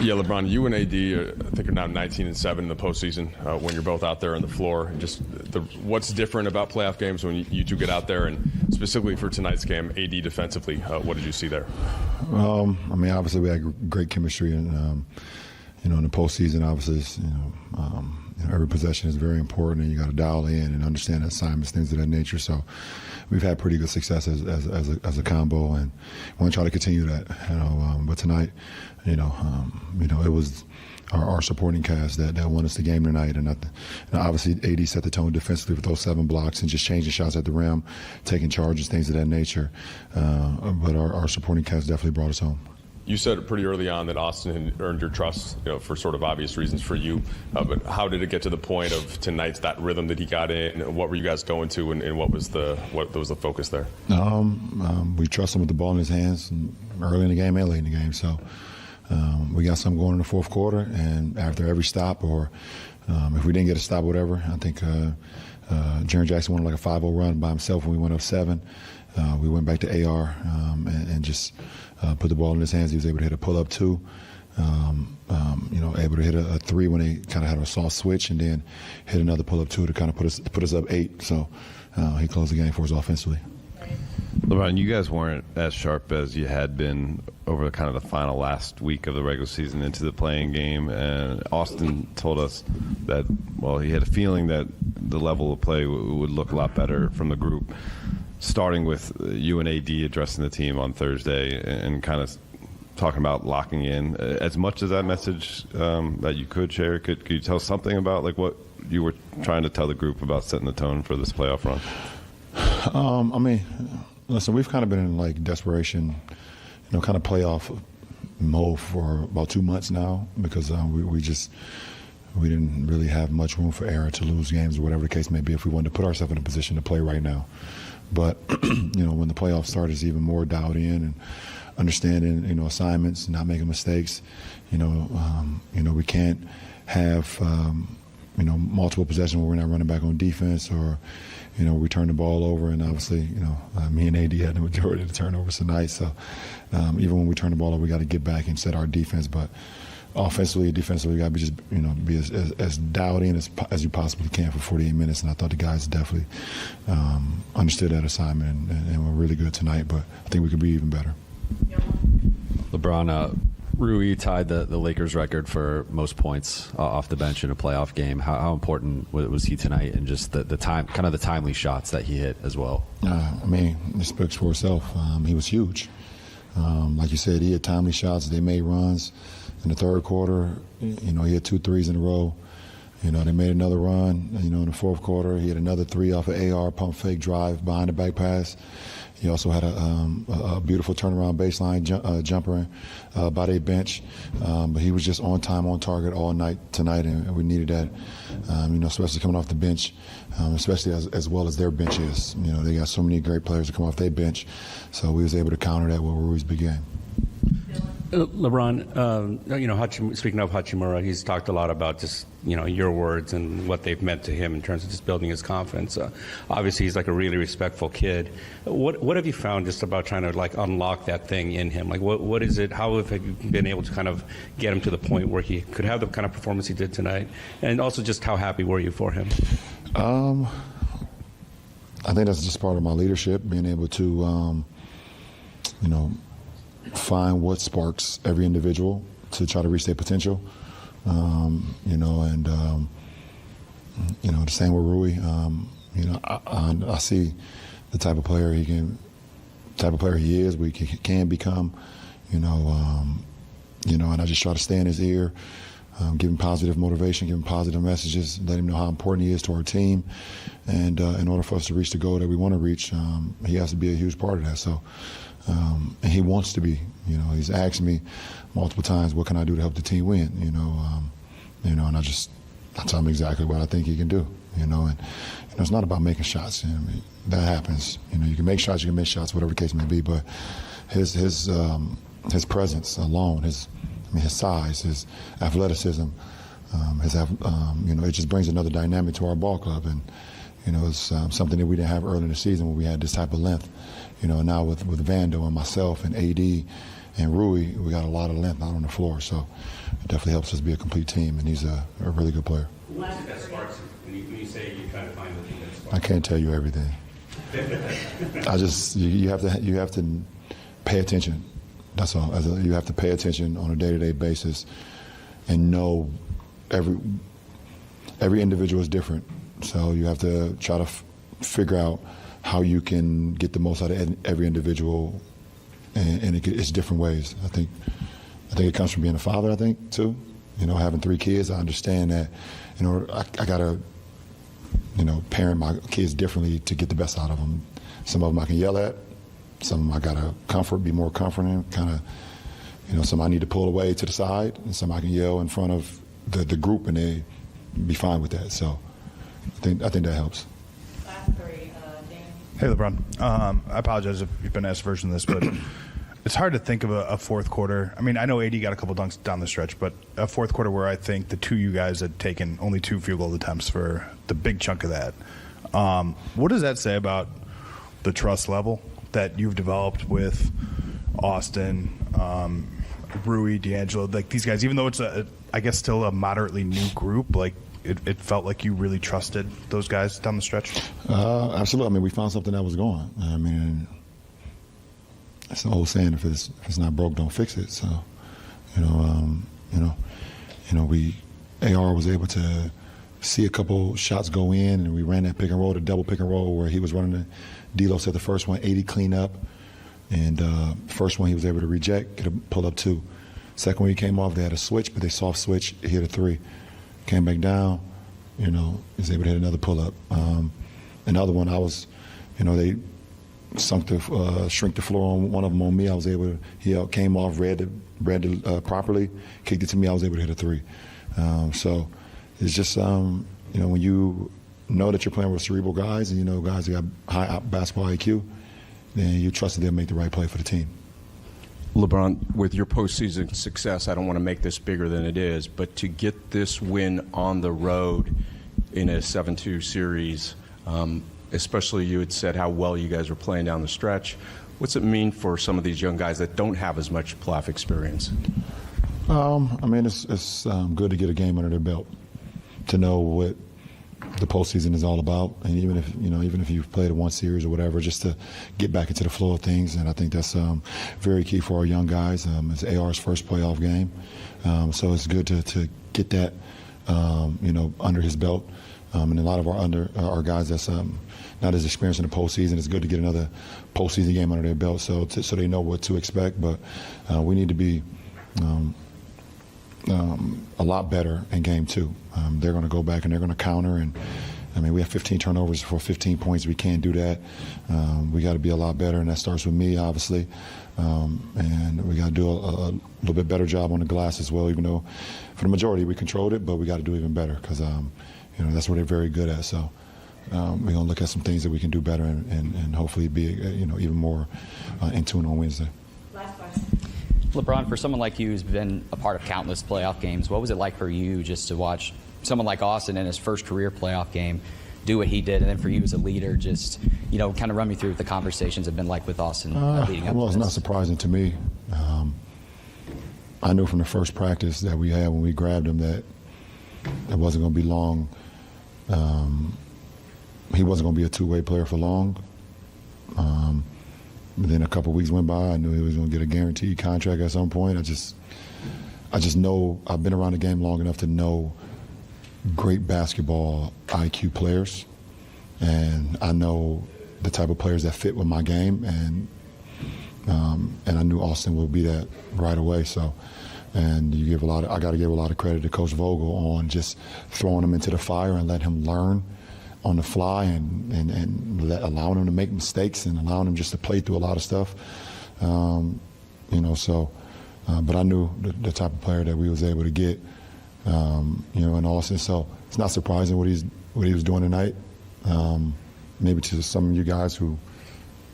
Yeah, LeBron, you and AD, I think, are now 19-7 in the postseason when you're both out there on the floor. Just what's different about playoff games when you two get out there, and specifically for tonight's game, AD defensively, what did you see there? I mean, obviously we had great chemistry, and in the postseason, obviously, every possession is very important, and you got to dial in and understand assignments, things of that nature. So we've had pretty good success as a combo, and we want to try to continue that. But tonight, it was our supporting cast that won us the game tonight, and obviously AD set the tone defensively with those 7 blocks and just changing shots at the rim, taking charges, things of that nature. But our supporting cast definitely brought us home. You said pretty early on that Austin had earned your trust, for sort of obvious reasons for you. But how did it get to the point of tonight's that rhythm that he got in? What were you guys going to, and what was the focus there? We trust him with the ball in his hands early in the game and late in the game. So we got something going in the fourth quarter, and after every stop, or if we didn't get a stop, whatever, I think Jaren Jackson went like a 5-0 run by himself when we went up 7. We went back to AR and just put the ball in his hands. He was able to hit a pull-up 2, able to hit a 3 when they kind of had a soft switch, and then hit another pull-up 2 to kind of put us up 8. So he closed the game for us offensively. LeBron, you guys weren't as sharp as you had been over kind of the final last week of the regular season into the playing game, and Austin told us that, he had a feeling that the level of play would look a lot better from the group, starting with you and AD addressing the team on Thursday and kind of talking about locking in. As much as that message that you could share, could you tell something about like what you were trying to tell the group about setting the tone for this playoff run? I mean, listen, we've kind of been in like desperation, kind of playoff mode for about 2 months now, because we didn't really have much room for error to lose games or whatever the case may be if we wanted to put ourselves in a position to play right now. But when the playoffs start, it's even more dialed in and understanding assignments, not making mistakes. We can't have multiple possessions where we're not running back on defense, or we turn the ball over. And obviously, me and AD had the majority of the turnovers tonight. So even when we turn the ball over, we got to get back and set our defense. But offensively, defensively, we got to be as dialed in as you possibly can for 48 minutes. And I thought the guys definitely understood that assignment and were really good tonight. But I think we could be even better. LeBron, Rui tied the Lakers record for most points off the bench in a playoff game. How important was he tonight, and just the timely shots that he hit as well? I mean, it speaks for itself. He was huge. Like you said, he had timely shots. They made runs. In the third quarter, he had 2 threes in a row. They made another run. In the fourth quarter, he had another 3 off an AR pump fake drive behind the back pass. He also had a beautiful turnaround baseline jumper by their bench. But he was just on time, on target all night tonight, and we needed that, especially coming off the bench, especially as well as their bench is. They got so many great players to come off their bench, so we was able to counter that where Rui's began. LeBron, speaking of Hachimura, he's talked a lot about just, your words and what they've meant to him in terms of just building his confidence. Obviously, he's like a really respectful kid. What have you found just about trying to like unlock that thing in him? Like, what is it? How have you been able to kind of get him to the point where he could have the kind of performance he did tonight? And also, just how happy were you for him? I think that's just part of my leadership, being able to, find what sparks every individual to try to reach their potential, the same with Rui. I see the type of player he is, we can become, and I just try to stay in his ear, give him positive motivation, give him positive messages, let him know how important he is to our team, and in order for us to reach the goal that we want to reach, he has to be a huge part of that. So. And he wants to be, he's asked me multiple times, what can I do to help the team win, and I tell him exactly what I think he can do, and it's not about making shots. That happens, you can make shots, whatever the case may be, but his presence alone, his size, his athleticism, it just brings another dynamic to our ball club, and it's something that we didn't have early in the season when we had this type of length. Now with Vando and myself and AD And Rui, we got a lot of length out on the floor, so it definitely helps us be a complete team, and he's a really good player. What is it that sparks when you say you're trying to find the thing that sparks? I can't tell you everything. You have to pay attention. That's all. You have to pay attention on a day-to-day basis, and know every individual is different. So you have to try to figure out how you can get the most out of every individual, and it's different ways. I think it comes from being a father. I think too. Having 3 kids, I understand that. I gotta parent my kids differently to get the best out of them. Some of them I can yell at. Some of them I gotta be more comforting. Kind of, some I need to pull away to the side, and some I can yell in front of the group, and they be fine with that. So I think that helps. Last 3, Dan. Hey, LeBron. I apologize if you've been asked a version of this, but it's hard to think of a fourth quarter. I mean, I know AD got a couple dunks down the stretch, but a fourth quarter where I think the 2 you guys had taken only 2 field goal attempts for the big chunk of that. What does that say about the trust level that you've developed with Austin, Rui, D'Angelo, like these guys? Even though it's I guess still a moderately new group, like it felt like you really trusted those guys down the stretch. Absolutely. I mean, we found something that was going. I mean, it's an old saying: if it's not broke, don't fix it. So, AR was able to see a couple shots go in, and we ran that pick and roll, the double pick and roll, where he was running the D'Lo said the first one, 80 clean up, and first one he was able to reject, get a pull up 2. Second one he came off, they had a switch, but they soft switch, he hit a 3, came back down, he was able to hit another pull up. Another one, they shrink the floor on one of them on me. I was able to, he came off, read it properly, kicked it to me, I was able to hit a 3. So it's just, when you know that you're playing with cerebral guys, and guys who have high basketball IQ, then you trust that they'll make the right play for the team. LeBron, with your postseason success, I don't want to make this bigger than it is, but to get this win on the road in a 7-2 series, especially you had said how well you guys were playing down the stretch, what's it mean for some of these young guys that don't have as much playoff experience? I mean, it's good to get a game under their belt, to know what the postseason is all about, and even if you've played one series or whatever, just to get back into the flow of things. And I think that's very key for our young guys. It's AR's first playoff game, so it's good to get that under his belt. And a lot of our guys that's not as experienced in the postseason, it's good to get another postseason game under their belt, so they know what to expect. But we need to be a lot better in game 2. They're going to go back and they're going to counter, and I mean, we have 15 turnovers for 15 points. We can't do that. We got to be a lot better, and that starts with me, obviously. And we got to do a little bit better job on the glass as well, even though for the majority we controlled it, but we got to do even better, because that's what they're very good at. So we're going to look at some things that we can do better, and hopefully be even more in tune on Wednesday. Last question. LeBron, for someone like you who's been a part of countless playoff games, what was it like for you just to watch someone like Austin in his first career playoff game do what he did, and then for you as a leader, just kind of run me through what the conversations have been like with Austin leading up to Well, this? it's not surprising to me. I knew from the first practice that we had when we grabbed him that it wasn't going to be long. He wasn't going to be a two-way player for long. But then a couple weeks went by. I knew he was going to get a guaranteed contract at some point. I just know I've been around the game long enough to know great basketball IQ players, and I know the type of players that fit with my game, and I knew Austin would be that right away. So, and I got to give a lot of credit to Coach Vogel on just throwing him into the fire and let him learn on the fly, and allowing him to make mistakes and allowing him just to play through a lot of stuff. But I knew the type of player that we was able to get, in Austin. So it's not surprising what he was doing tonight. Maybe to some of you guys who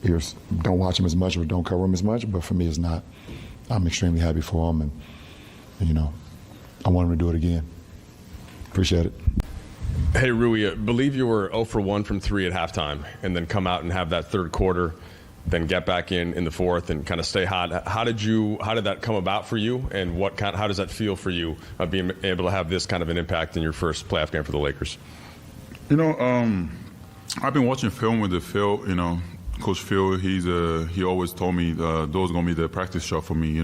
either don't watch him as much or don't cover him as much, but for me it's not. I'm extremely happy for him, and I want him to do it again. Appreciate it. Hey, Rui, I believe you were 0 for 1 from 3 at halftime, and then come out and have that third quarter then get back in the fourth and kind of stay hot. How did that come about for you, and how does that feel for you, being able to have this kind of an impact in your first playoff game for the Lakers? I've been watching film with Phil. Coach Phil. He always told me those gonna be the practice shot for me.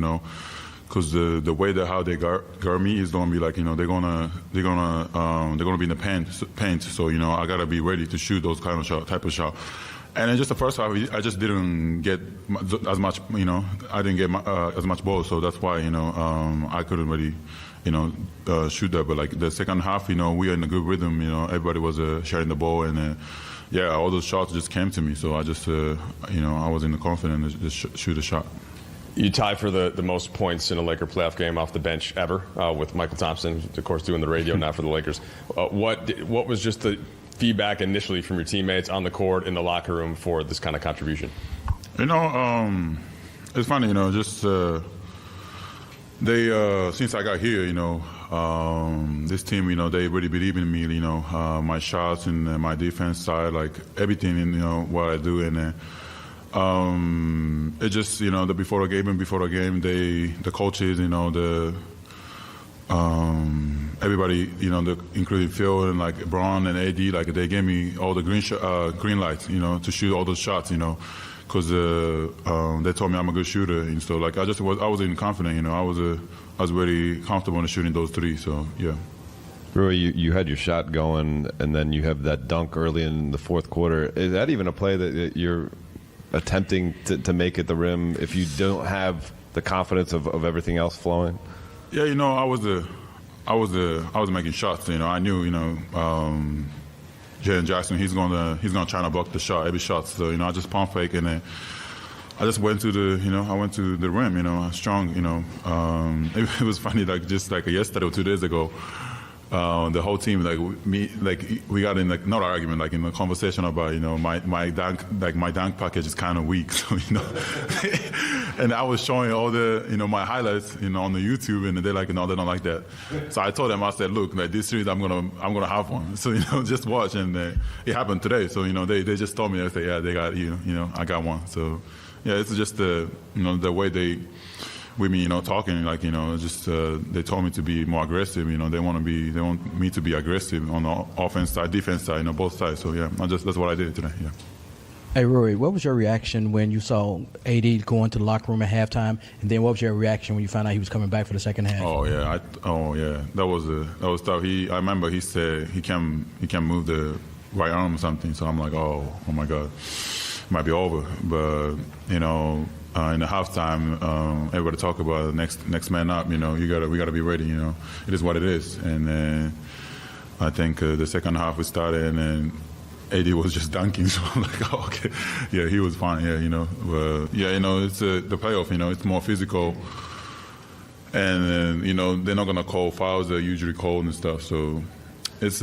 Because the way that how they guard me is gonna be like they're gonna be in the paint. So I gotta be ready to shoot those type of shot. And then just the first half, I just didn't get as much. I didn't get as much ball, so that's why I couldn't really shoot that. But like the second half, we are in a good rhythm. Everybody was sharing the ball, and all those shots just came to me. So I just I was in the confidence to just shoot a shot. You tie for the most points in a Laker playoff game off the bench ever with Michael Thompson, of course, doing the radio now for the Lakers. What was just the feedback initially from your teammates on the court, in the locker room, for this kind of contribution? It's funny, just they since I got here, this team, they really believe in me, my shots and my defense side, like everything in what I do, and it just before the game, the coaches, everybody, including Phil and like LeBron and AD, like they gave me all the green lights, to shoot all those shots, because they told me I'm a good shooter, and so like I was in confident, I was really comfortable in shooting those three, so yeah. Rui, you had your shot going, and then you have that dunk early in the fourth quarter. Is that even a play that you're attempting to make at the rim if you don't have the confidence of everything else flowing? Yeah, I was making shots. I knew, Jaren Jackson, he's gonna try to block the shot, every shot. So I just pump fake, and then I just went to the rim, strong. It was funny, like just like yesterday or 2 days ago. The whole team, we got in not an argument, like in a conversation about my dunk package is kind of weak, so and I was showing all the my highlights on the YouTube, and they're like, no, they don't like that. So I told them, I said, look, like this series I'm gonna have one, so just watch, and it happened today. So they just told me, they said, yeah, they got I got one. So yeah, it's just the way they. With me, talking, like, just they told me to be more aggressive. They want me to be aggressive on the offense side, defense side, both sides. So yeah, that's what I did today. Yeah. Hey Rui, what was your reaction when you saw AD go into the locker room at halftime, and then what was your reaction when you found out he was coming back for the second half? Oh yeah, that was tough. I remember he said he can move the right arm or something. So I'm like, oh my God, it might be over. But in the halftime, everybody talk about next man up. We gotta be ready. It is what it is. And I think the second half we started, and then AD was just dunking. So I'm like, oh, okay, yeah, he was fine. Yeah, but it's the playoff. It's more physical, and they're not gonna call fouls. They're usually called and stuff. So it's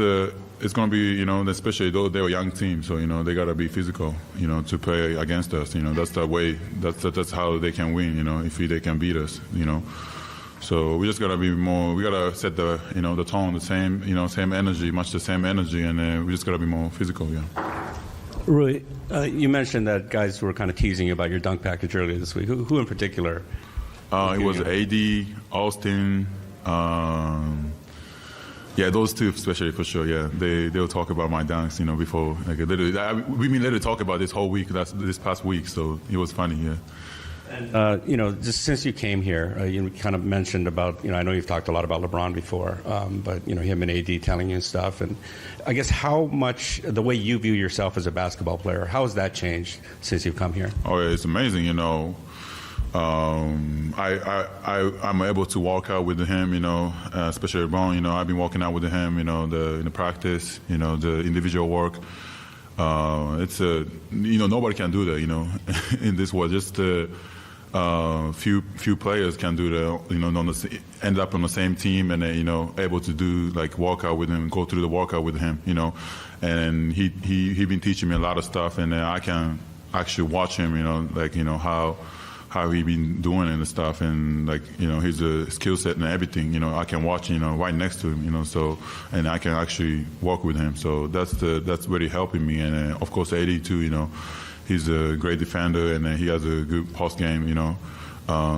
going to be, especially though they're a young team, so, they got to be physical, to play against us. That's the way, that's how they can win, if they can beat us, So we just got to be more, we got to set the, the tone, the same, same energy, much the same energy, and we just got to be more physical, yeah. Rui, you mentioned that guys were kind of teasing you about your dunk package earlier this week. Who in particular? It was AD, Austin, yeah, those two especially, for sure. Yeah, they'll talk about my dunks, before, like literally. We literally talk about this whole week. That's this past week, so it was funny. Yeah. And just since you came here, you kind of mentioned about, I know you've talked a lot about LeBron before, but him and AD telling you stuff, and I guess how much the way you view yourself as a basketball player, how has that changed since you've come here? Oh, yeah, it's amazing. I'm able to walk out with him, especially LeBron. I've been walking out with him, in the practice, the individual work. It's nobody can do that, in this world. Just few players can do that, end up on the same team and able to do like walk out with him, go through the workout with him, and he been teaching me a lot of stuff, and I can actually watch him, how he been doing it and stuff, and his skill set and everything, I can watch, right next to him, so, and I can actually work with him. So that's really helping me. And of course, AD too, he's a great defender, and then he has a good post game,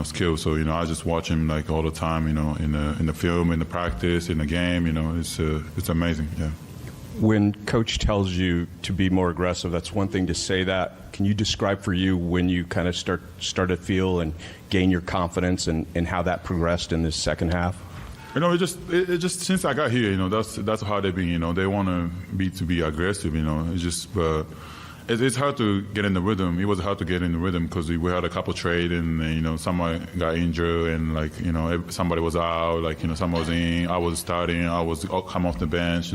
skill. So I just watch him like all the time, in the film, in the practice, in the game. It's amazing. Yeah. When coach tells you to be more aggressive, that's one thing to say that. Can you describe for you when you kind of start to feel and gain your confidence and how that progressed in this second half? It just since I got here, that's how they've been. They want to be aggressive. It's just it's hard to get in the rhythm. It was hard to get in the rhythm because we had a couple trade and someone got injured and somebody was out, someone was in. I was starting. I was come off the bench.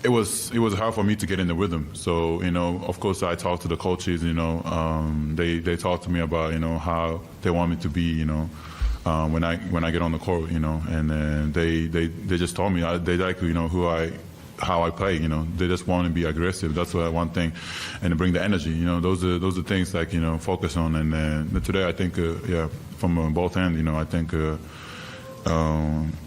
It was hard for me to get in the rhythm. So of course I talked to the coaches. They talked to me about how they want me to be. When I get on the court, and they just told me they like how I play. They just want to be aggressive. That's one thing, and to bring the energy. Those are things focus on. And today I think from both ends, I think.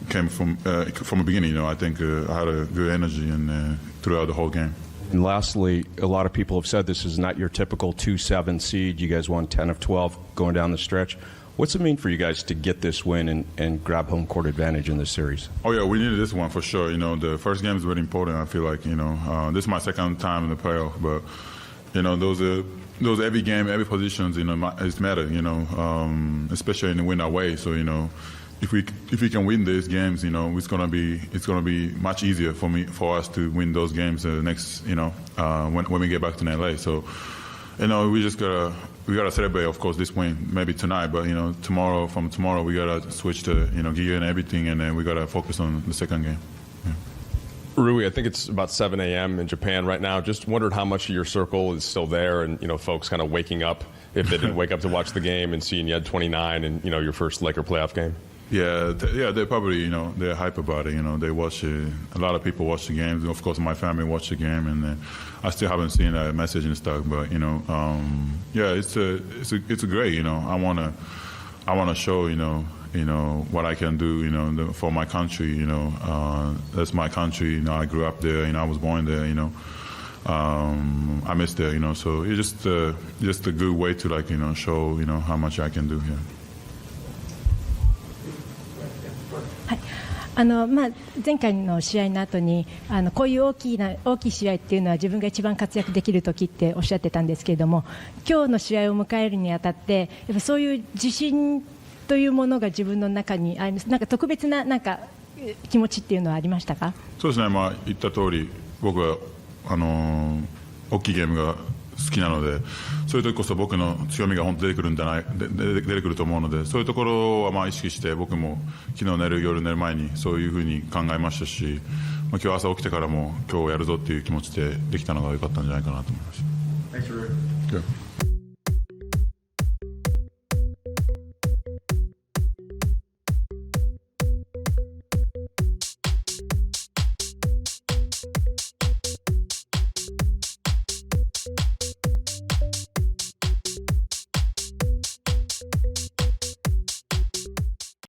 Came from the beginning. I think I had a good energy and throughout the whole game. And lastly, a lot of people have said this is not your typical 2-7 seed. You guys won 10 of 12 going down the stretch. What's it mean for you guys to get this win and grab home court advantage in this series? Oh yeah, we needed this one for sure. The first game is very important. I feel like this is my second time in the playoff, but those every game, every positions, it's matter. Especially in the win away. So if we can win these games, it's gonna be much easier for us to win those games next, when we get back to LA. So, we gotta celebrate, of course, this win maybe tonight, but tomorrow we gotta switch to gear and everything, and then we gotta focus on the second game. Yeah. Rui, I think it's about 7 a.m. in Japan right now. Just wondered how much of your circle is still there, and folks kind of waking up if they didn't wake up to watch the game and seeing you had 29 and your first Laker playoff game. Yeah, they're probably, they're hype about it. They watch it. A lot of people watch the games. Of course, my family watch the game, and I still haven't seen that message and stuff. But it's a great. I wanna show what I can do. For my country. That's my country. I grew up there. I was born there. I miss there. So it's just a good way to show how much I can do here. 前回の試合の後にこういう大きい試合っていうのは自分が一番活躍できる時っておっしゃってたんですけれども、今日の試合を迎えるにあたってやっぱそういう自信というものが自分の中にあります。なんか特別な気持ちっていうのはありましたか？そうですね。言った通り僕は大きいゲームが好きなので、そういう時こそ僕の強みが本当出てくると思うので、そういうところは意識して僕も昨日夜寝る前にそういうふうに考えましたし、今日朝起きてからも今日やるぞっていう気持ちでできたのが良かったんじゃないかなと思いました。Thanks, Rui. Good.